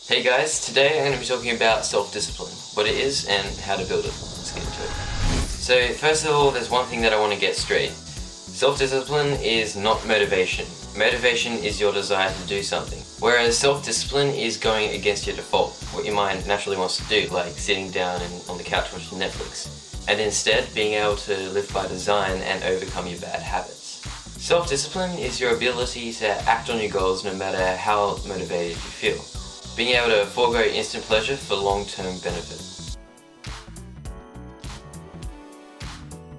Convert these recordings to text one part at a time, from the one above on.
Hey guys, today I'm going to be talking about self-discipline, what it is and how to build it. Let's get into it. So first of all, there's one thing that I want to get straight. Self-discipline is not motivation. Motivation is your desire to do something. Whereas self-discipline is going against your default, what your mind naturally wants to do, like sitting down and on the couch watching Netflix. And instead, being able to live by design and overcome your bad habits. Self-discipline is your ability to act on your goals no matter how motivated you feel. Being able to forego instant pleasure for long-term benefit.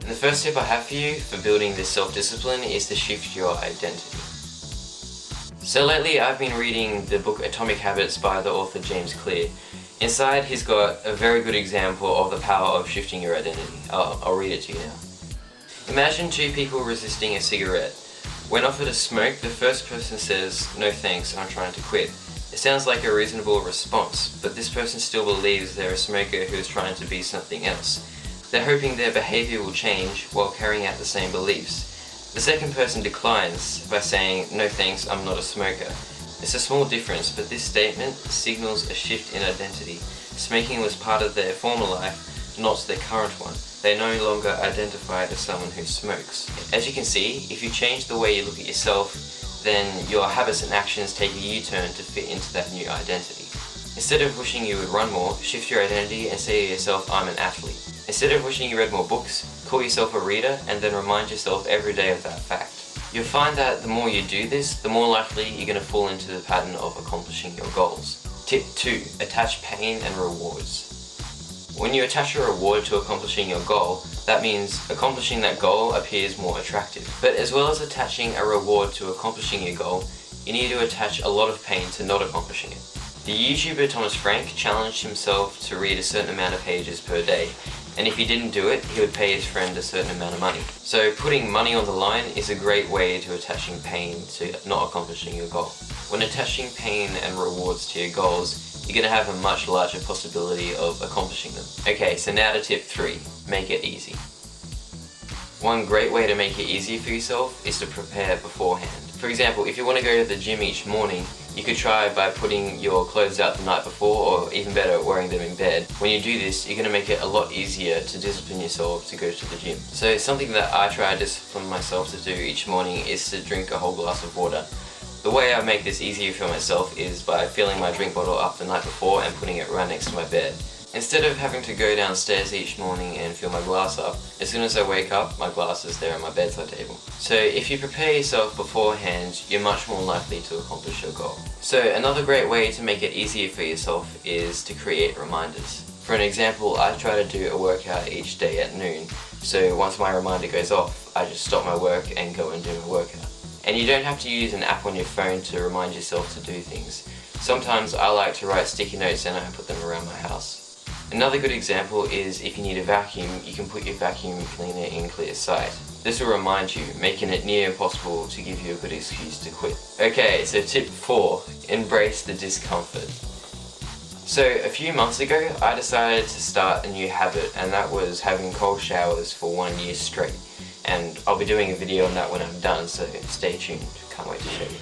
And the first tip I have for you for building this self-discipline is to shift your identity. So lately I've been reading the book Atomic Habits by the author James Clear. Inside he's got a very good example of the power of shifting your identity. I'll read it to you now. Imagine two people resisting a cigarette. When offered a smoke, the first person says, "No thanks, I'm trying to quit." It sounds like a reasonable response, but this person still believes they're a smoker who is trying to be something else. They're hoping their behavior will change while carrying out the same beliefs. The second person declines by saying, "No thanks, I'm not a smoker." It's a small difference, but this statement signals a shift in identity. Smoking was part of their former life, not their current one. They no longer identify as someone who smokes. As you can see, if you change the way you look at yourself, then your habits and actions take a U-turn to fit into that new identity. Instead of wishing you would run more, shift your identity and say to yourself, "I'm an athlete." Instead of wishing you read more books, call yourself a reader and then remind yourself every day of that fact. You'll find that the more you do this, the more likely you're going to fall into the pattern of accomplishing your goals. Tip 2. Attach pain and rewards. When you attach a reward to accomplishing your goal, that means accomplishing that goal appears more attractive. But as well as attaching a reward to accomplishing your goal, you need to attach a lot of pain to not accomplishing it. The YouTuber Thomas Frank challenged himself to read a certain amount of pages per day, and if he didn't do it, he would pay his friend a certain amount of money. So putting money on the line is a great way to attaching pain to not accomplishing your goal. When attaching pain and rewards to your goals, you're going to have a much larger possibility of accomplishing them. Okay, so now to tip 3, make it easy. One great way to make it easier for yourself is to prepare beforehand. For example, if you want to go to the gym each morning, you could try by putting your clothes out the night before, or even better, wearing them in bed. When you do this, you're going to make it a lot easier to discipline yourself to go to the gym. So something that I try to discipline myself to do each morning is to drink a whole glass of water. The way I make this easier for myself is by filling my drink bottle up the night before and putting it right next to my bed. Instead of having to go downstairs each morning and fill my glass up, as soon as I wake up, my glass is there on my bedside table. So if you prepare yourself beforehand, you're much more likely to accomplish your goal. So another great way to make it easier for yourself is to create reminders. For an example, I try to do a workout each day at noon, so once my reminder goes off, I just stop my work and go and do my workout. And you don't have to use an app on your phone to remind yourself to do things. Sometimes I like to write sticky notes and I put them around my house. Another good example is if you need a vacuum, you can put your vacuum cleaner in clear sight. This will remind you, making it near impossible to give you a good excuse to quit. Okay, so tip 4, embrace the discomfort. So a few months ago, I decided to start a new habit, and that was having cold showers for 1 year straight. And I'll be doing a video on that when I'm done, so stay tuned, can't wait to show you.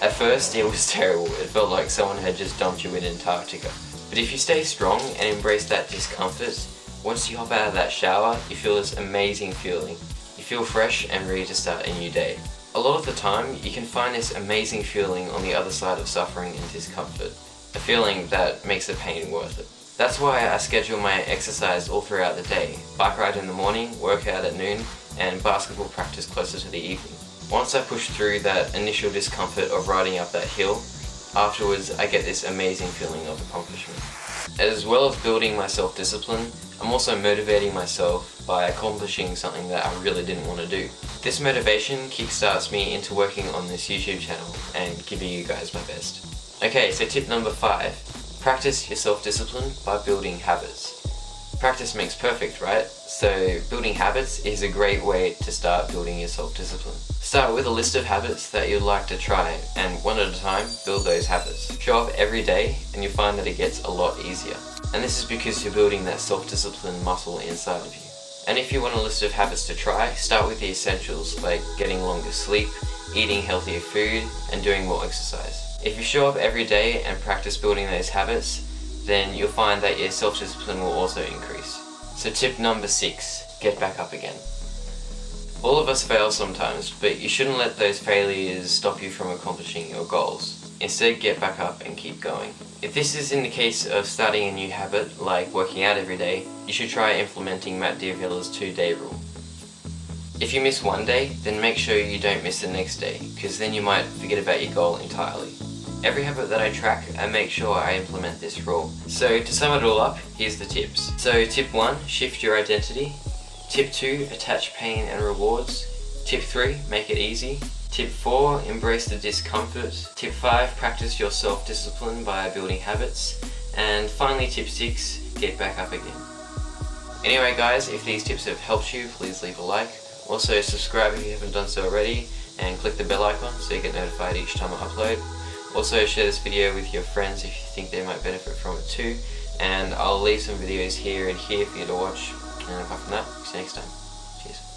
At first it was terrible, it felt like someone had just dumped you in Antarctica. But if you stay strong and embrace that discomfort, once you hop out of that shower, you feel this amazing feeling. You feel fresh and ready to start a new day. A lot of the time, you can find this amazing feeling on the other side of suffering and discomfort. A feeling that makes the pain worth it. That's why I schedule my exercise all throughout the day. Bike ride in the morning, workout at noon, and basketball practice closer to the evening. Once I push through that initial discomfort of riding up that hill, afterwards I get this amazing feeling of accomplishment. As well as building my self-discipline, I'm also motivating myself by accomplishing something that I really didn't want to do. This motivation kickstarts me into working on this YouTube channel and giving you guys my best. Okay, so tip number 5. Practice your self-discipline by building habits. Practice makes perfect, right? So building habits is a great way to start building your self-discipline. Start with a list of habits that you'd like to try, and one at a time, build those habits. Show up every day and you'll find that it gets a lot easier. And this is because you're building that self-discipline muscle inside of you. And if you want a list of habits to try, start with the essentials like getting longer sleep, eating healthier food, and doing more exercise. If you show up every day and practice building those habits, then you'll find that your self-discipline will also increase. So tip number 6, get back up again. All of us fail sometimes, but you shouldn't let those failures stop you from accomplishing your goals. Instead, get back up and keep going. If this is in the case of starting a new habit, like working out every day, you should try implementing Matt D'Avila's 2-day rule. If you miss one day, then make sure you don't miss the next day, because then you might forget about your goal entirely. Every habit that I track, I make sure I implement this rule. So to sum it all up, here's the tips. So tip 1, shift your identity. Tip 2, attach pain and rewards. Tip 3, make it easy. Tip 4, embrace the discomfort. Tip 5, practice your self-discipline by building habits. And finally tip 6, get back up again. Anyway guys, if these tips have helped you, please leave a like. Also subscribe if you haven't done so already, and click the bell icon so you get notified each time I upload. Also share this video with your friends if you think they might benefit from it too, and I'll leave some videos here and here for you to watch. And apart from that, see you next time. Cheers.